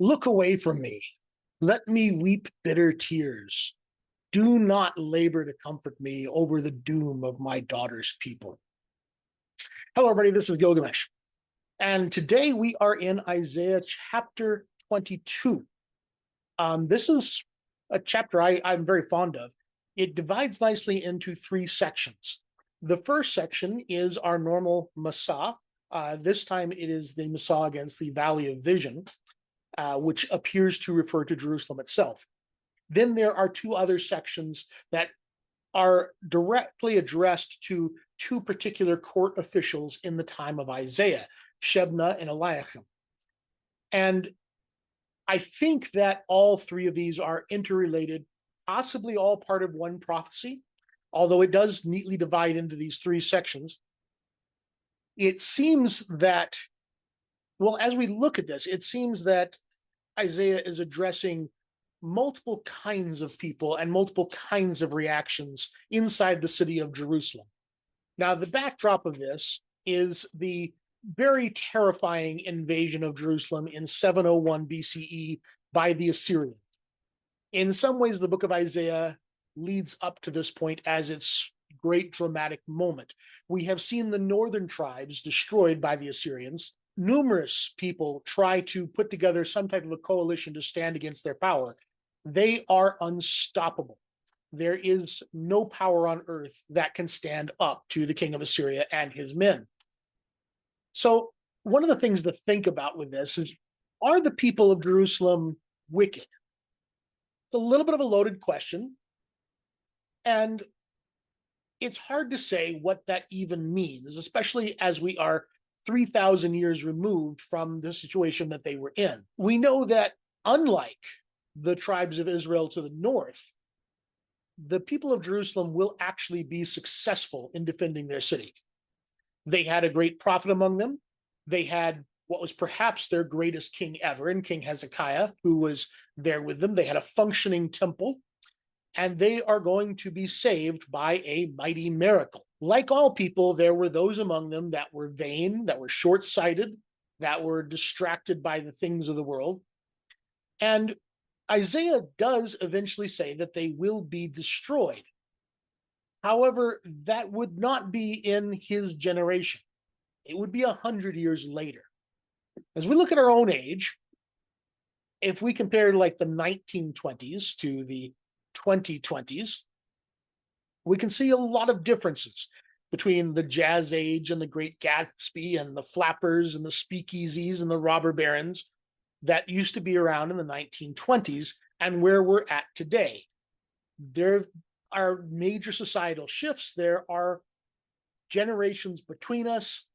Look away from me. Let me weep bitter tears. Do not labor to comfort me over the doom of my daughter's people. Hello, everybody. This is Gilgamesh. And today we are in Isaiah chapter 22. This is a chapter I'm very fond of. It divides nicely into three sections. The first section is our normal Massa. This time it is the Massa against the Valley of Vision, which appears to refer to Jerusalem itself. Then there are two other sections that are directly addressed to two particular court officials in the time of Isaiah, Shebna and Eliakim. And I think that all three of these are interrelated, possibly all part of one prophecy, although it does neatly divide into these three sections. It seems that, well, as we look at this, it seems that Isaiah is addressing multiple kinds of people and multiple kinds of reactions inside the city of Jerusalem. Now, the backdrop of this is the very terrifying invasion of Jerusalem in 701 BCE by the Assyrians. In some ways, the book of Isaiah leads up to this point as its great dramatic moment. We have seen the northern tribes destroyed by the Assyrians. Numerous people try to put together some type of a coalition to stand against their power. They are unstoppable. There is no power on earth that can stand up to the king of Assyria and his men. So one of the things to think about with this is, are the people of Jerusalem wicked? It's a little bit of a loaded question, and it's hard to say what that even means, especially as we are 3,000 years removed from the situation that they were in. We know that unlike the tribes of Israel to the north, the people of Jerusalem will actually be successful in defending their city. They had a great prophet among them. They had what was perhaps their greatest king ever, in King Hezekiah, who was there with them. They had a functioning temple, and they are going to be saved by a mighty miracle. Like all people, there were those among them that were vain, that were short-sighted, that were distracted by the things of the world. And Isaiah does eventually say that they will be destroyed. However, that would not be in his generation. It would be 100 years later. As we look at our own age, if we compare like the 1920s to the 2020s, we can see a lot of differences between the jazz age and the Great Gatsby and the flappers and the speakeasies and the robber barons that used to be around in the 1920s and where we're at today. There are major societal shifts. There are generations between us,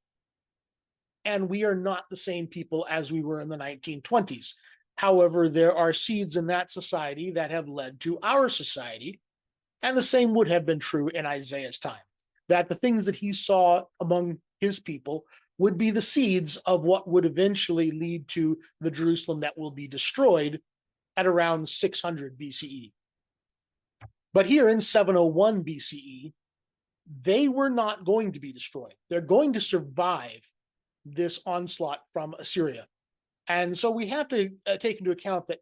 and we are not the same people as we were in the 1920s. However, there are seeds in that society that have led to our society, and the same would have been true in Isaiah's time, that the things that he saw among his people would be the seeds of what would eventually lead to the Jerusalem that will be destroyed at around 600 BCE. But here in 701 BCE, they were not going to be destroyed. They're going to survive this onslaught from Assyria. And so we have to take into account that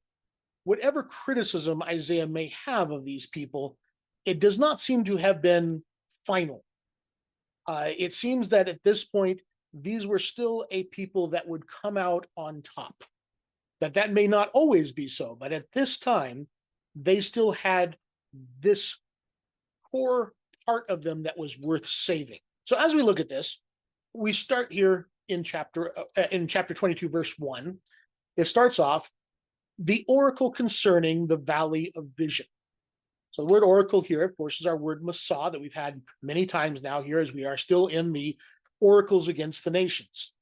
whatever criticism Isaiah may have of these people, it does not seem to have been final. It seems that at this point, these were still a people that would come out on top. That may not always be so, but at this time, they still had this core part of them that was worth saving. So as we look at this, we start here in chapter 22, verse 1. It starts off, the oracle concerning the valley of vision. So the word oracle here, of course, is our word Massa that we've had many times now here, as we are still in the oracles against the nations.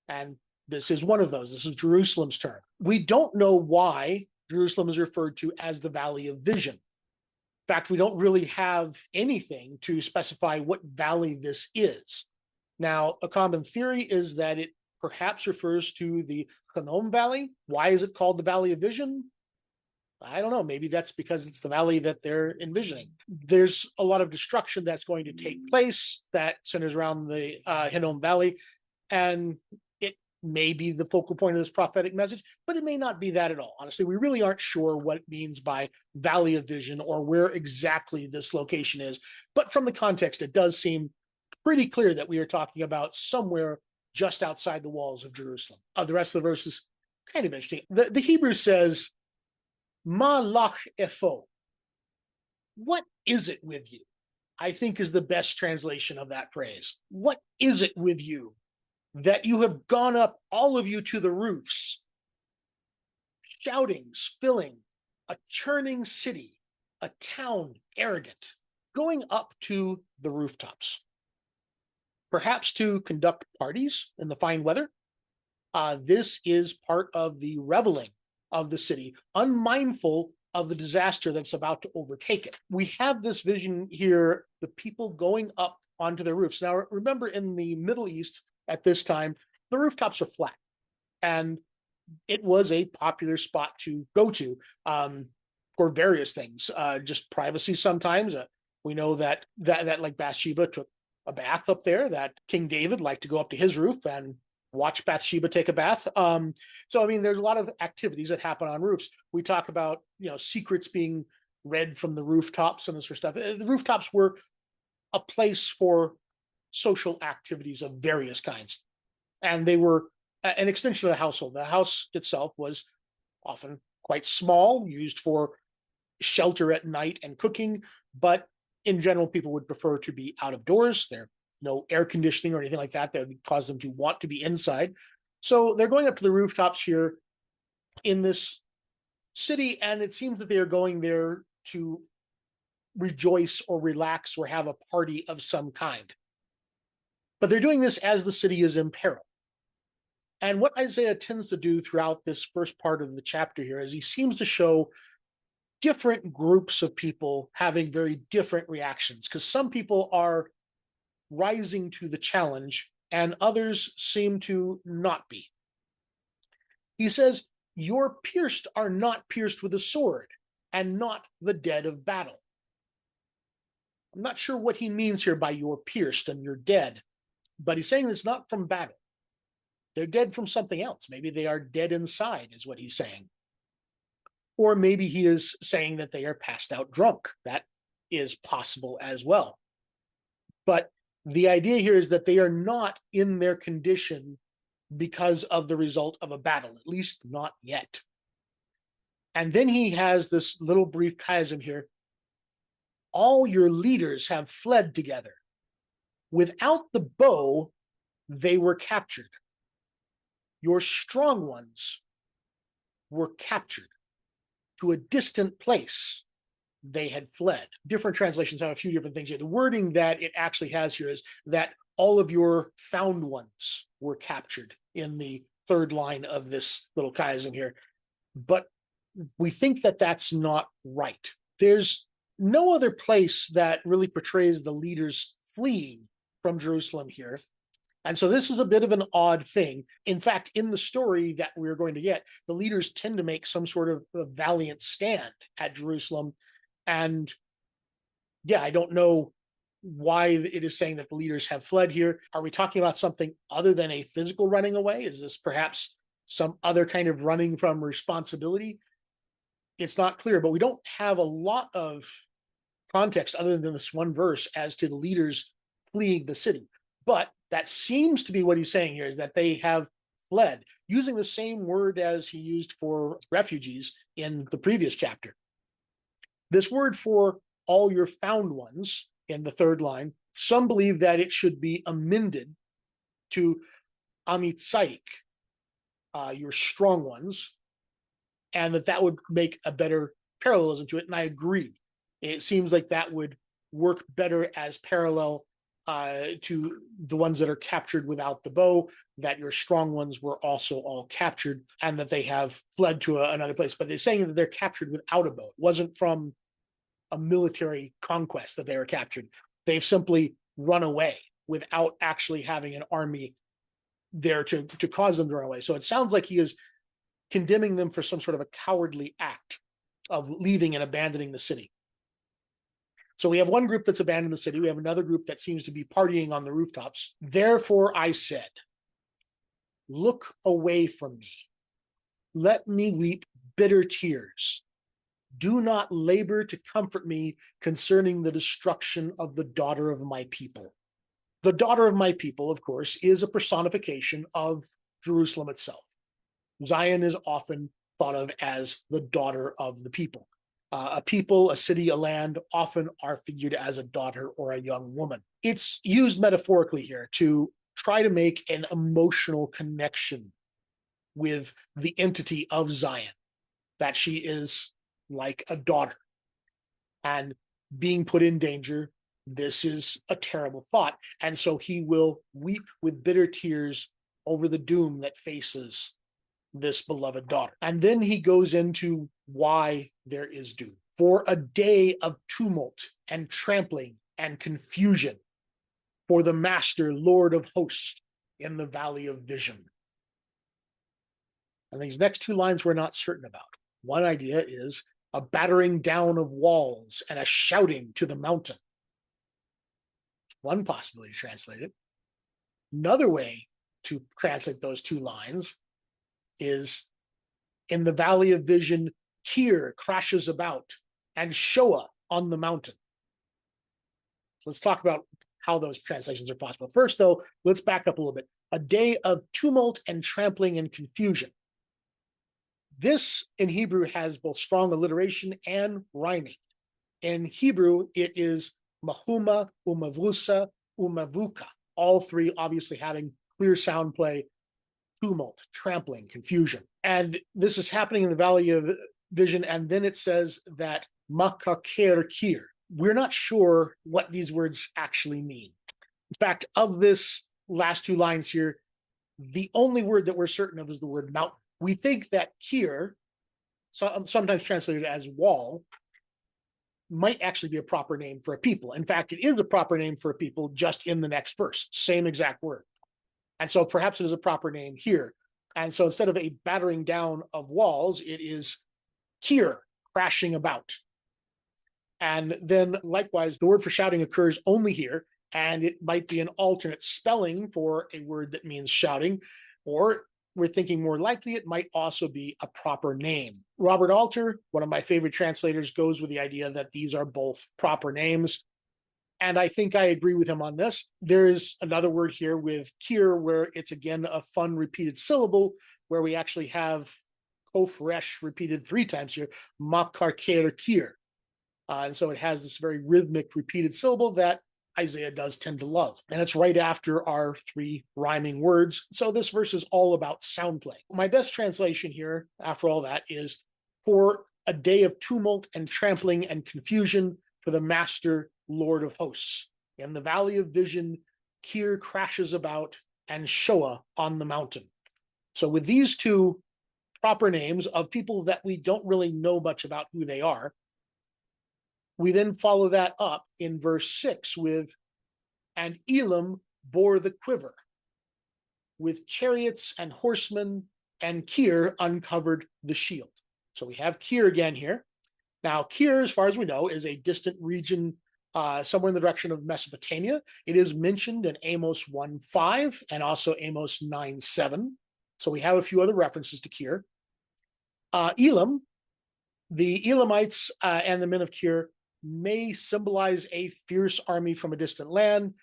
And this is one of those. This is Jerusalem's term. We don't know why Jerusalem is referred to as the valley of vision. In fact, we don't really have anything to specify what valley this is. Now, a common theory is that it perhaps refers to the Hinnom Valley. Why is it called the Valley of Vision? I don't know. Maybe that's because it's the valley that they're envisioning. There's a lot of destruction that's going to take place that centers around the Hinnom Valley, and it may be the focal point of this prophetic message, but it may not be that at all. Honestly, we really aren't sure what it means by Valley of Vision or where exactly this location is. But from the context, it does seem pretty clear that we are talking about somewhere just outside the walls of Jerusalem. The rest of the verse is kind of interesting. The Hebrew says, Ma lach epho. What is it with you? I think is the best translation of that phrase. What is it with you that you have gone up, all of you, to the roofs, shouting, spilling, a churning city, a town arrogant, going up to the rooftops, perhaps to conduct parties in the fine weather? This is part of the reveling of the city, unmindful of the disaster that's about to overtake it. We have this vision here, the people going up onto their roofs. Now, remember, in the Middle East at this time, the rooftops are flat, and it was a popular spot to go to for various things, just privacy sometimes. We know that like Bathsheba took a bath up there, that King David liked to go up to his roof and watch Bathsheba take a bath. So, I mean, there's a lot of activities that happen on roofs. We talk about, secrets being read from the rooftops and this sort of stuff. The rooftops were a place for social activities of various kinds. And they were an extension of the household. The house itself was often quite small, used for shelter at night and cooking, but in general, people would prefer to be out of doors. There's no air conditioning or anything like that would cause them to want to be inside. So they're going up to the rooftops here in this city, and it seems that they are going there to rejoice or relax or have a party of some kind. But they're doing this as the city is in peril. And what Isaiah tends to do throughout this first part of the chapter here is he seems to show different groups of people having very different reactions, because some people are rising to the challenge and others seem to not be. He says, your pierced are not pierced with a sword, and not the dead of battle. I'm not sure what he means here by you're pierced and you're dead, but he's saying it's not from battle. They're dead from something else. Maybe they are dead inside, is what he's saying. Or maybe he is saying that they are passed out drunk. That is possible as well. But the idea here is that they are not in their condition because of the result of a battle, at least not yet. And then he has this little brief chiasm here. All your leaders have fled together. Without the bow, they were captured. Your strong ones were captured. To a distant place, they had fled. Different translations have a few different things here. The wording that it actually has here is that all of your found ones were captured in the third line of this little chiasm here. But we think that that's not right. There's no other place that really portrays the leaders fleeing from Jerusalem here. And so this is a bit of an odd thing. In fact, in the story that we're going to get, the leaders tend to make some sort of a valiant stand at Jerusalem. And yeah, I don't know why it is saying that the leaders have fled here. Are we talking about something other than a physical running away? Is this perhaps some other kind of running from responsibility? It's not clear, but we don't have a lot of context other than this one verse as to the leaders fleeing the city. But that seems to be what he's saying here, is that they have fled, using the same word as he used for refugees in the previous chapter. This word for all your found ones in the third line, some believe that it should be amended to amitzaik, your strong ones, and that would make a better parallelism to it. And I agree. It seems like that would work better as parallel to the ones that are captured without the bow, that your strong ones were also all captured and that they have fled to another place. But they're saying that they're captured without a bow. It wasn't from a military conquest that they were captured. They've simply run away without actually having an army there to cause them to run away. So it sounds like he is condemning them for some sort of a cowardly act of leaving and abandoning the city. So we have one group that's abandoned the city. We have another group that seems to be partying on the rooftops. Therefore, I said, look away from me. Let me weep bitter tears. Do not labor to comfort me concerning the destruction of the daughter of my people. The daughter of my people, of course, is a personification of Jerusalem itself. Zion is often thought of as the daughter of the people. A people, a city, a land often are figured as a daughter or a young woman. It's used metaphorically here to try to make an emotional connection with the entity of Zion, that she is like a daughter and being put in danger. This is a terrible thought. And so he will weep with bitter tears over the doom that faces this beloved daughter. And then he goes into why there is doom. For a day of tumult and trampling and confusion for the master, Lord of hosts, in the valley of vision. And these next two lines we're not certain about. One idea is a battering down of walls and a shouting to the mountain. One possibility to translate it. Another way to translate those two lines is in the valley of vision, Kir crashes about and Shoah on the mountain. So let's talk about how those translations are possible. First, though, let's back up a little bit. A day of tumult and trampling and confusion. This in Hebrew has both strong alliteration and rhyming. In Hebrew, it is mahuma, umavusa, umavuka, all three obviously having clear sound play, tumult, trampling, confusion. And this is happening in the Valley of Vision, and then it says that makaker kir. We're not sure what these words actually mean. In fact, of this last two lines here, the only word that we're certain of is the word mountain. We think that kir, sometimes translated as wall, might actually be a proper name for a people. In fact, it is a proper name for a people just in the next verse, same exact word. And so perhaps it is a proper name here. And so instead of a battering down of walls, it is kir, crashing about. And then likewise, the word for shouting occurs only here, and it might be an alternate spelling for a word that means shouting, or we're thinking more likely it might also be a proper name. Robert Alter, one of my favorite translators, goes with the idea that these are both proper names. And I think I agree with him on this. There is another word here with kir where it's again a fun repeated syllable, where we actually have kofresh repeated 3 times here, makarker kir. And so it has this very rhythmic repeated syllable that Isaiah does tend to love. And it's right after our 3 rhyming words. So this verse is all about sound play. My best translation here, after all that, is for a day of tumult and trampling and confusion for the master, Lord of hosts. In the valley of vision, Kir crashes about and Shoah on the mountain. So with these 2 proper names of people that we don't really know much about who they are, we then follow that up in verse 6 with, and Elam bore the quiver with chariots and horsemen, and Kir uncovered the shield. So we have Kir again here. Now, Kir, as far as we know, is a distant region somewhere in the direction of Mesopotamia. It is mentioned in Amos 1:5 and also Amos 9:7. So we have a few other references to Kir. Elam, the Elamites and the men of Kir may symbolize a fierce army from a distant land.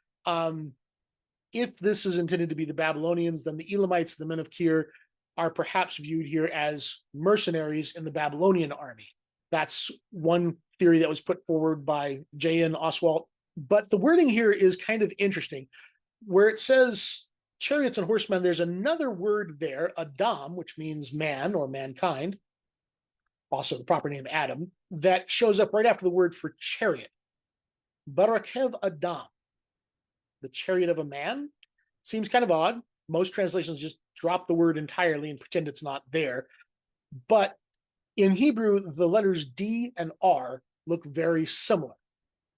If this is intended to be the Babylonians, then the Elamites, the men of Kir, are perhaps viewed here as mercenaries in the Babylonian army. That's one theory that was put forward by J.N. Oswalt. But the wording here is kind of interesting. Where it says chariots and horsemen, there's another word there, Adam, which means man or mankind, also the proper name Adam, that shows up right after the word for chariot. Barakev Adam, the chariot of a man. Seems kind of odd. Most translations just drop the word entirely and pretend it's not there. But in Hebrew, the letters D and R look very similar.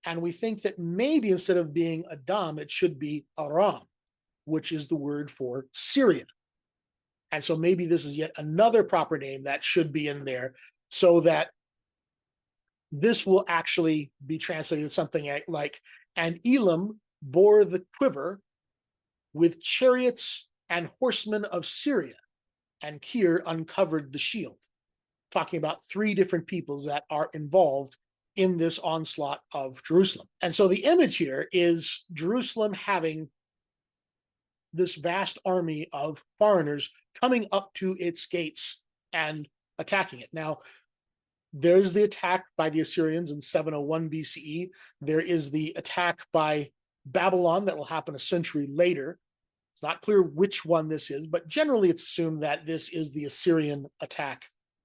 And we think that maybe instead of being Adam, it should be Aram, which is the word for Syria. And so maybe this is yet another proper name that should be in there, so that this will actually be translated something like, and Elam bore the quiver with chariots and horsemen of Syria. And Kir uncovered the shield, talking about three different peoples that are involved in this onslaught of Jerusalem. And so the image here is Jerusalem having this vast army of foreigners coming up to its gates and attacking it. Now, there's the attack by the Assyrians in 701 BCE. There is the attack by Babylon that will happen a century later. It's not clear which one this is, but generally it's assumed that this is the Assyrian attack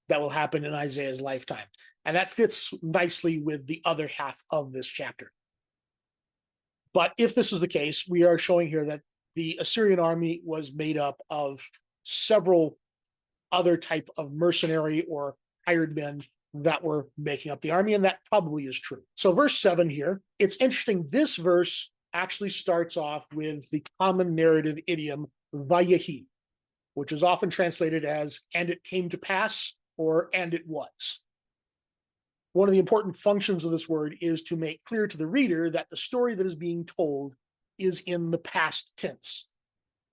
that will happen in Isaiah's lifetime. And that fits nicely with the other half of this chapter. But if this is the case, we are showing here that the Assyrian army was made up of several other type of mercenary or hired men that were making up the army, and that probably is true. So verse 7 here, it's interesting. This verse actually starts off with the common narrative idiom vayehi, which is often translated as "and it came to pass" or "and it was." One of the important functions of this word is to make clear to the reader that the story that is being told is in the past tense,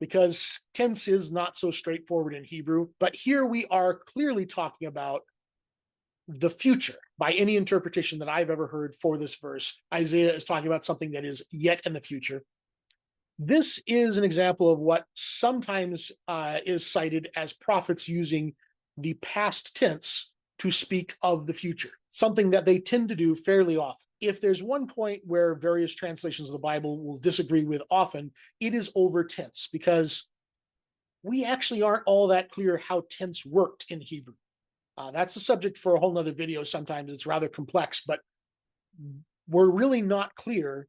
because tense is not so straightforward in Hebrew. But here we are clearly talking about the future. By any interpretation that I've ever heard for this verse, Isaiah is talking about something that is yet in the future. This is an example of what sometimes is cited as prophets using the past tense to speak of the future, something that they tend to do fairly often. If there's one point where various translations of the Bible will disagree with often, it is over tense, because we actually aren't all that clear how tense worked in Hebrew. That's a subject for a whole nother video. Sometimes it's rather complex, but we're really not clear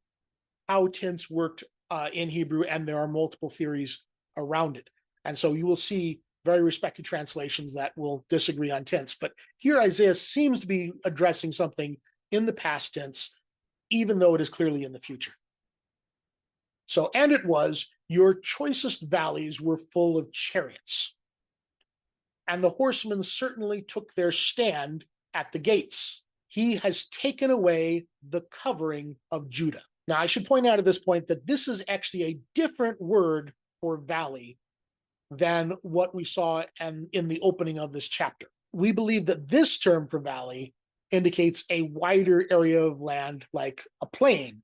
how tense worked in Hebrew, and there are multiple theories around it. And so you will see very respected translations that will disagree on tense. But here Isaiah seems to be addressing something in the past tense, even though it is clearly in the future. So, "And it was, your choicest valleys were full of chariots, and the horsemen certainly took their stand at the gates. He has taken away the covering of Judah." Now, I should point out at this point that this is actually a different word for valley than what we saw in the opening of this chapter. We believe that this term for valley indicates a wider area of land, like a plain,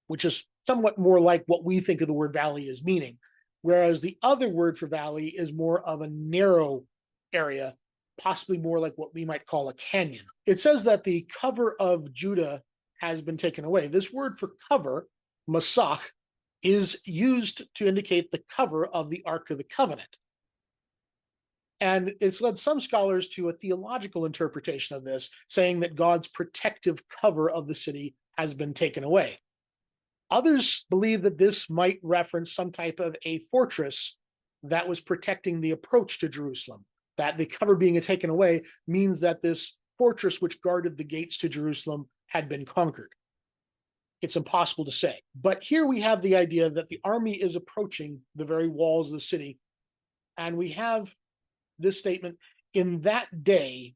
which is somewhat more like what we think of the word valley as meaning, whereas the other word for valley is more of a narrow area, possibly more like what we might call a canyon. It says that the cover of Judah has been taken away. This word for cover, masach, is used to indicate the cover of the Ark of the Covenant. And it's led some scholars to a theological interpretation of this, saying that God's protective cover of the city has been taken away. Others believe that this might reference some type of a fortress that was protecting the approach to Jerusalem, that the cover being taken away means that this fortress which guarded the gates to Jerusalem had been conquered. It's impossible to say. But here we have the idea that the army is approaching the very walls of the city, and we have this statement: "In that day,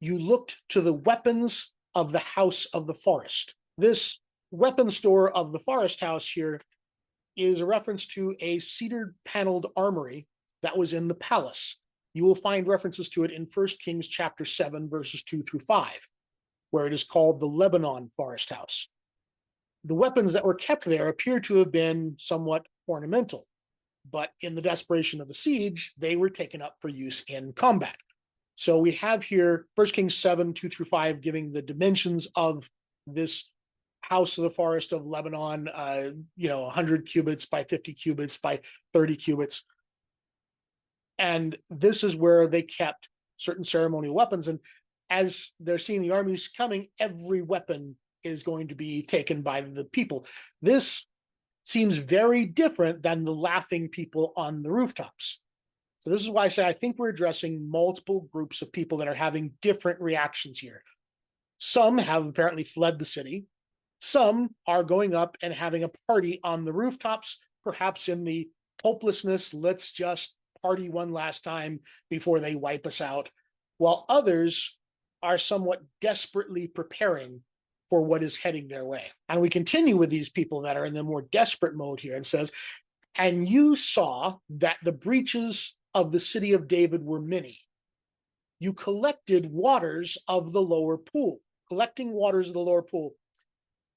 you looked to the weapons of the house of the forest." This weapon store of the forest house here is a reference to a cedar paneled armory that was in the palace. You will find references to it in 1 Kings chapter 7, verses 2 through 5, where it is called the Lebanon forest house. The weapons that were kept there appear to have been somewhat ornamental, but in the desperation of the siege, they were taken up for use in combat. So we have here 1 Kings 7, 2 through 5, giving the dimensions of this house of the forest of Lebanon, 100 cubits by 50 cubits by 30 cubits. And this is where they kept certain ceremonial weapons. And as they're seeing the armies coming, every weapon is going to be taken by the people. This seems very different than the laughing people on the rooftops. So this is why I say I think we're addressing multiple groups of people that are having different reactions here. Some have apparently fled the city. Some are going up and having a party on the rooftops, perhaps in the hopelessness, let's just party one last time before they wipe us out, while others are somewhat desperately preparing for what is heading their way. And we continue with these people that are in the more desperate mode here, and says, and you saw that the breaches of the city of David were many. You collected waters of the lower pool. Collecting waters of the lower pool.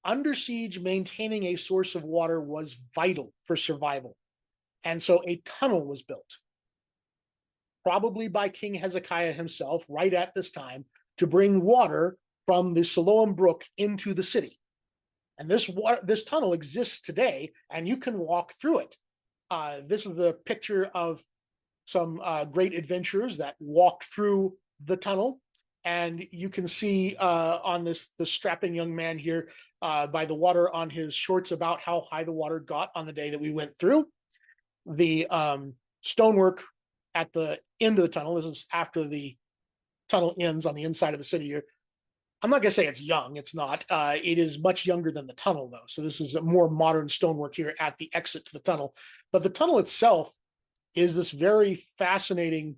Under siege, maintaining a source of water was vital for survival. And so a tunnel was built, probably by King Hezekiah himself, right at this time, to bring water from the Siloam Brook into the city. And this tunnel exists today, and you can walk through it. This is a picture of some great adventurers that walked through the tunnel. And you can see on this strapping young man here by the water on his shorts about how high the water got on the day that we went through. The stonework at the end of the tunnel, this is after the tunnel ends on the inside of the city here. I'm not going to say it's young. It's not. It is much younger than the tunnel, though. So this is a more modern stonework here at the exit to the tunnel. But the tunnel itself is this very fascinating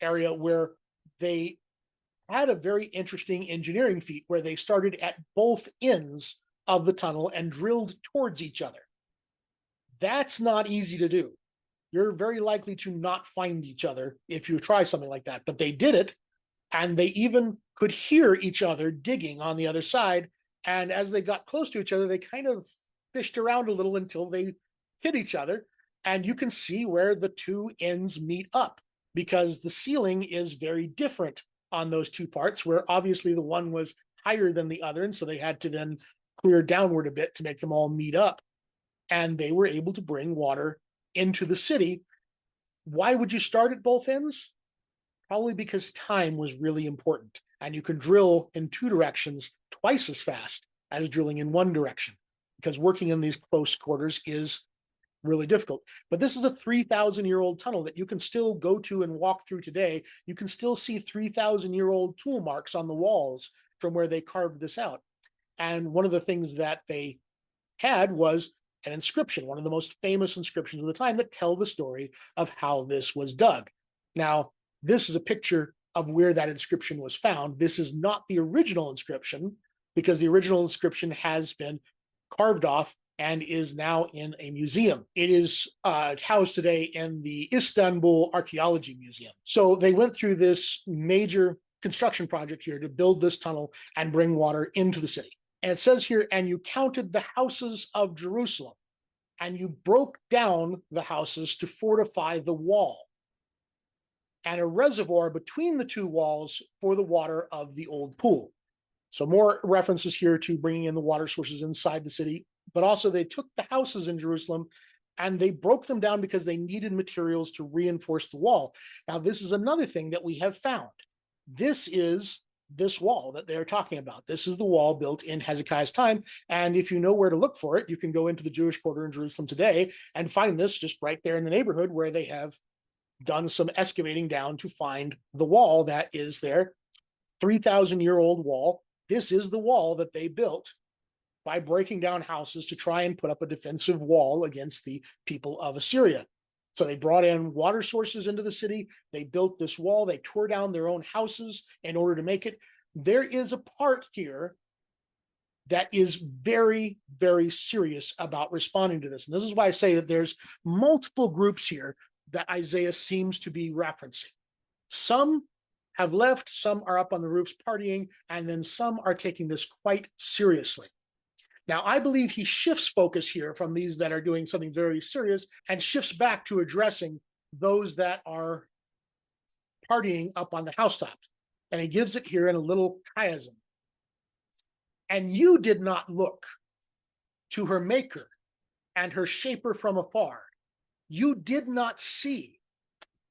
area where they had a very interesting engineering feat where they started at both ends of the tunnel and drilled towards each other. That's not easy to do. You're very likely to not find each other if you try something like that. But they did it, and they even could hear each other digging on the other side. And as they got close to each other, they kind of fished around a little until they hit each other. And you can see where the two ends meet up, because the ceiling is very different on those two parts, where obviously the one was higher than the other. And so they had to then clear downward a bit to make them all meet up. And they were able to bring water into the city. Why would you start at both ends? Probably because time was really important. And you can drill in two directions twice as fast as drilling in one direction, because working in these close quarters is really difficult. But this is a 3,000-year-old tunnel that you can still go to and walk through today. You can still see 3,000-year-old tool marks on the walls from where they carved this out. And one of the things that they had was an inscription, one of the most famous inscriptions of the time, that tell the story of how this was dug. Now, this is a picture of where that inscription was found. This is not the original inscription, because the original inscription has been carved off and is now in a museum. It is housed today in the Istanbul Archaeology Museum. So they went through this major construction project here to build this tunnel and bring water into the city. And it says here, and you counted the houses of Jerusalem, and you broke down the houses to fortify the wall, and a reservoir between the two walls for the water of the old pool. So more references here to bringing in the water sources inside the city. But also they took the houses in Jerusalem and they broke them down because they needed materials to reinforce the wall. Now, this is another thing that we have found. This is this wall that they're talking about. This is the wall built in Hezekiah's time. And if you know where to look for it, you can go into the Jewish quarter in Jerusalem today and find this just right there in the neighborhood, where they have done some excavating down to find the wall that is there. 3,000-year-old wall. This is the wall that they built by breaking down houses to try and put up a defensive wall against the people of Assyria. So they brought in water sources into the city. They built this wall. They tore down their own houses in order to make it. There is a part here that is very, very serious about responding to this. And this is why I say that there's multiple groups here that Isaiah seems to be referencing. Some have left, some are up on the roofs partying, and then some are taking this quite seriously. Now, I believe he shifts focus here from these that are doing something very serious and shifts back to addressing those that are partying up on the housetops. And he gives it here in a little chiasm. And you did not look to her maker and her shaper from afar. You did not see.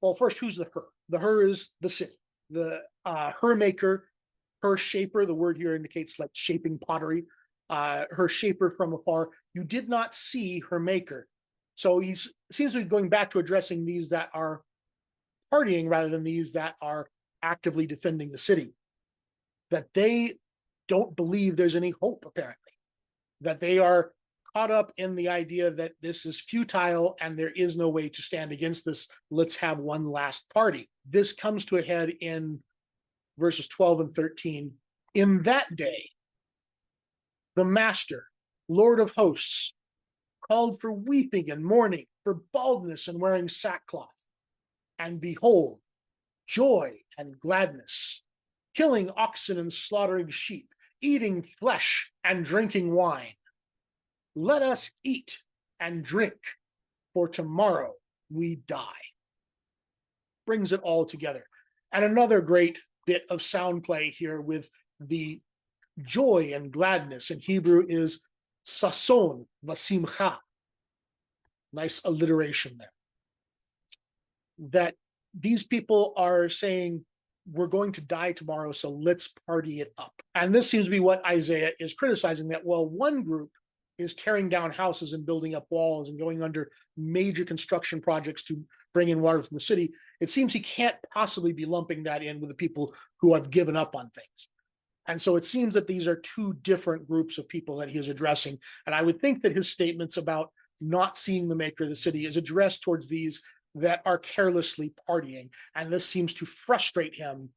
Well, first, who's the her? The her is the city. The her maker, her shaper, the word here indicates like shaping pottery. Her shaper from afar. You did not see her maker. So he seems to be going back to addressing these that are partying rather than these that are actively defending the city. That they don't believe there's any hope, apparently. That they are caught up in the idea that this is futile and there is no way to stand against this. Let's have one last party. This comes to a head in verses 12 and 13. In that day, the Master, Lord of hosts, called for weeping and mourning for baldness and wearing sackcloth. And behold, joy and gladness, killing oxen and slaughtering sheep, eating flesh and drinking wine. Let us eat and drink, for tomorrow we die. Brings it all together. And another great bit of sound play here with the joy and gladness in Hebrew is sason vasimcha. Nice alliteration there. That these people are saying, we're going to die tomorrow, so let's party it up. And this seems to be what Isaiah is criticizing, that, well, one group is tearing down houses and building up walls and going under major construction projects to bring in water from the city. It seems he can't possibly be lumping that in with the people who have given up on things. And so it seems that these are two different groups of people that he is addressing. And I would think that his statements about not seeing the maker of the city is addressed towards these that are carelessly partying. And this seems to frustrate him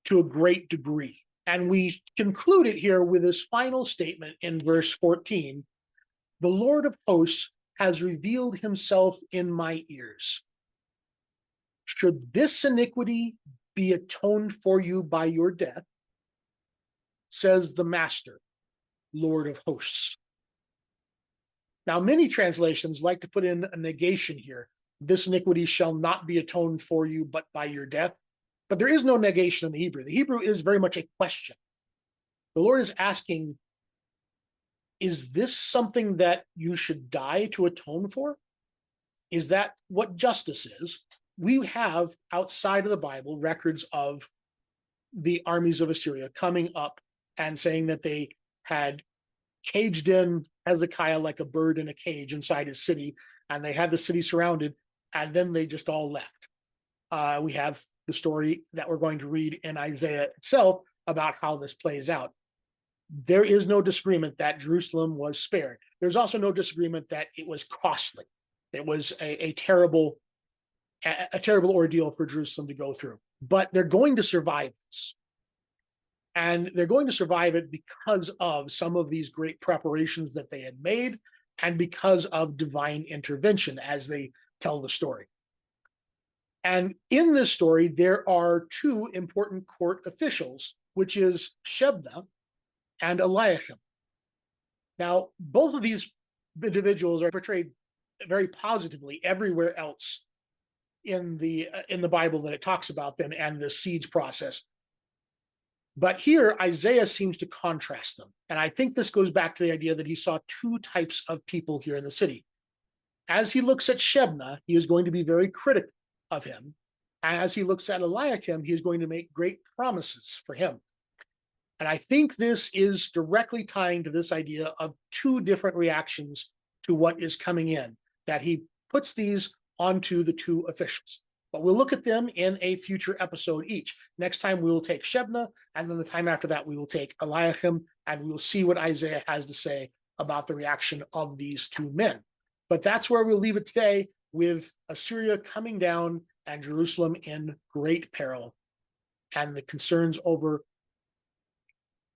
to a great degree. And we conclude it here with his final statement in verse 14. The Lord of hosts has revealed himself in my ears. Should this iniquity be atoned for you by your death, says the Master, Lord of hosts. Now, many translations like to put in a negation here. This iniquity shall not be atoned for you, but by your death. But there is no negation in the Hebrew. The Hebrew is very much a question. The Lord is asking, is this something that you should die to atone for? Is that what justice is? We have, outside of the Bible, records of the armies of Assyria coming up and saying that they had caged in Hezekiah like a bird in a cage inside his city, and they had the city surrounded, and then they just all left. We have the story that we're going to read in Isaiah itself about how this plays out. There is no disagreement that Jerusalem was spared. There's also no disagreement that it was costly. It was a terrible ordeal for Jerusalem to go through. But they're going to survive this. And they're going to survive it because of some of these great preparations that they had made and because of divine intervention as they tell the story. And in this story, there are two important court officials, which is Shebna and Eliakim. Now, both of these individuals are portrayed very positively everywhere else in the Bible that it talks about them and the siege process. But here, Isaiah seems to contrast them. And I think this goes back to the idea that he saw two types of people here in the city. As he looks at Shebna, he is going to be very critical of him. As he looks at Eliakim, he is going to make great promises for him. And I think this is directly tying to this idea of two different reactions to what is coming in, that he puts these onto the two officials. But we'll look at them in a future episode each. Next time we will take Shebna, and then the time after that we will take Eliakim, and we will see what Isaiah has to say about the reaction of these two men. But that's where we'll leave it today, with Assyria coming down and Jerusalem in great peril, and the concerns over,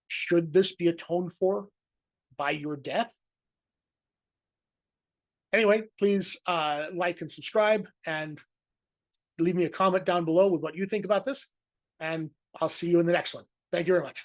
should this be atoned for by your death? Anyway, please like and subscribe, and leave me a comment down below with what you think about this, and I'll see you in the next one. Thank you very much.